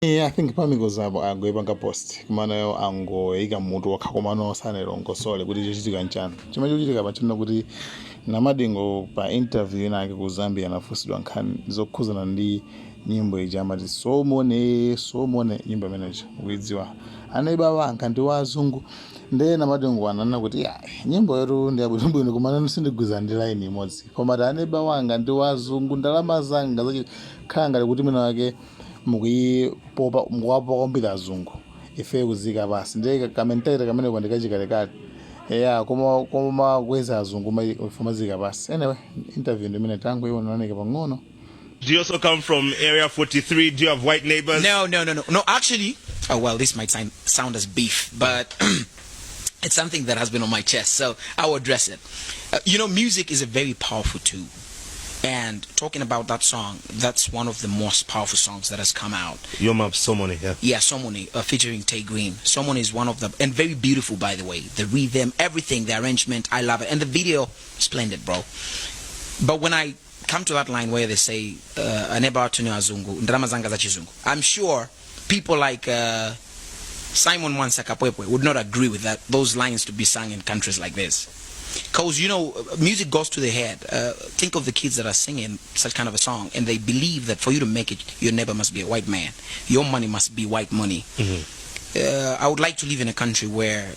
Yeah, I think pamiko zabo angoipanga post kumanayo angoika mutu wakakomano sanero ngosole kuti chochitika nchani chimene chochitika pachino kuti namadingo pa interview inake ku Zambia anafunsidwa nkhani zokhuzana ndi nyimbo ija amati somone nyimbo imeneyo ukuidziwa anaiba wanka ndi wazungu nde namadingo ananena kuti nyimbo yetu ndi yabwinobwino kumana sindigwiza ndi line imodzi koma anaiba wanga ndi wazungu ndalama zanga zachikhala ngati kuti mwina wake mukuwapa kwambiri azungu ife kuzika basi ndiye kamentere kamene kwandikachikalekale koma kweza azungu mazika basi. Anyway, interview ndimene tangu ionanike pang'ono. Do you also come from area 43? Do you have white neighbors? No, actually, well, this might sound as beef, but it's something that has been on my chest, so I will address it. Music is a very powerful tool. And talking about that song, that's one of the most powerful songs that has come out. Nyimbo Ya Somone, yeah. Yeah, Somone, featuring Tay Green. Somone is one of the, and very beautiful, by the way. The rhythm, everything, the arrangement, I love it. And the video, splendid, bro. But when I come to that line where they say, Aneba Tunyo Azungu, Ndrama Zanga za Chizungu, I'm sure people like Simon Wansakapwepwe would not agree with those lines to be sung in countries like this. Because, music goes to the head. Think of the kids that are singing such kind of a song, and they believe that for you to make it, your neighbor must be a white man. Your money must be white money. I would like to live in a country where,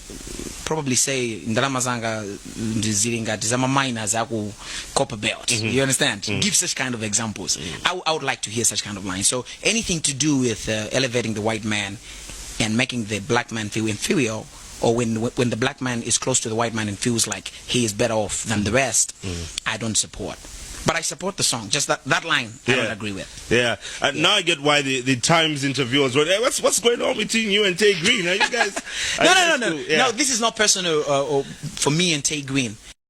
probably say, Ndaramazanga Ziringa, Tizama miners, Aku copper belt. You understand? Give such kind of examples. I would like to hear such kind of lines. So anything to do with elevating the white man and making the black man feel inferior, or when the black man is close to the white man and feels like he is better off than the rest, I don't support. But I support the song. Just that line, I don't agree with. Yeah. Now I get why the Times interviewers were, hey, what's going on between you and Tay Green? Are you guys? No. Yeah. No, this is not personal for me and Tay Green.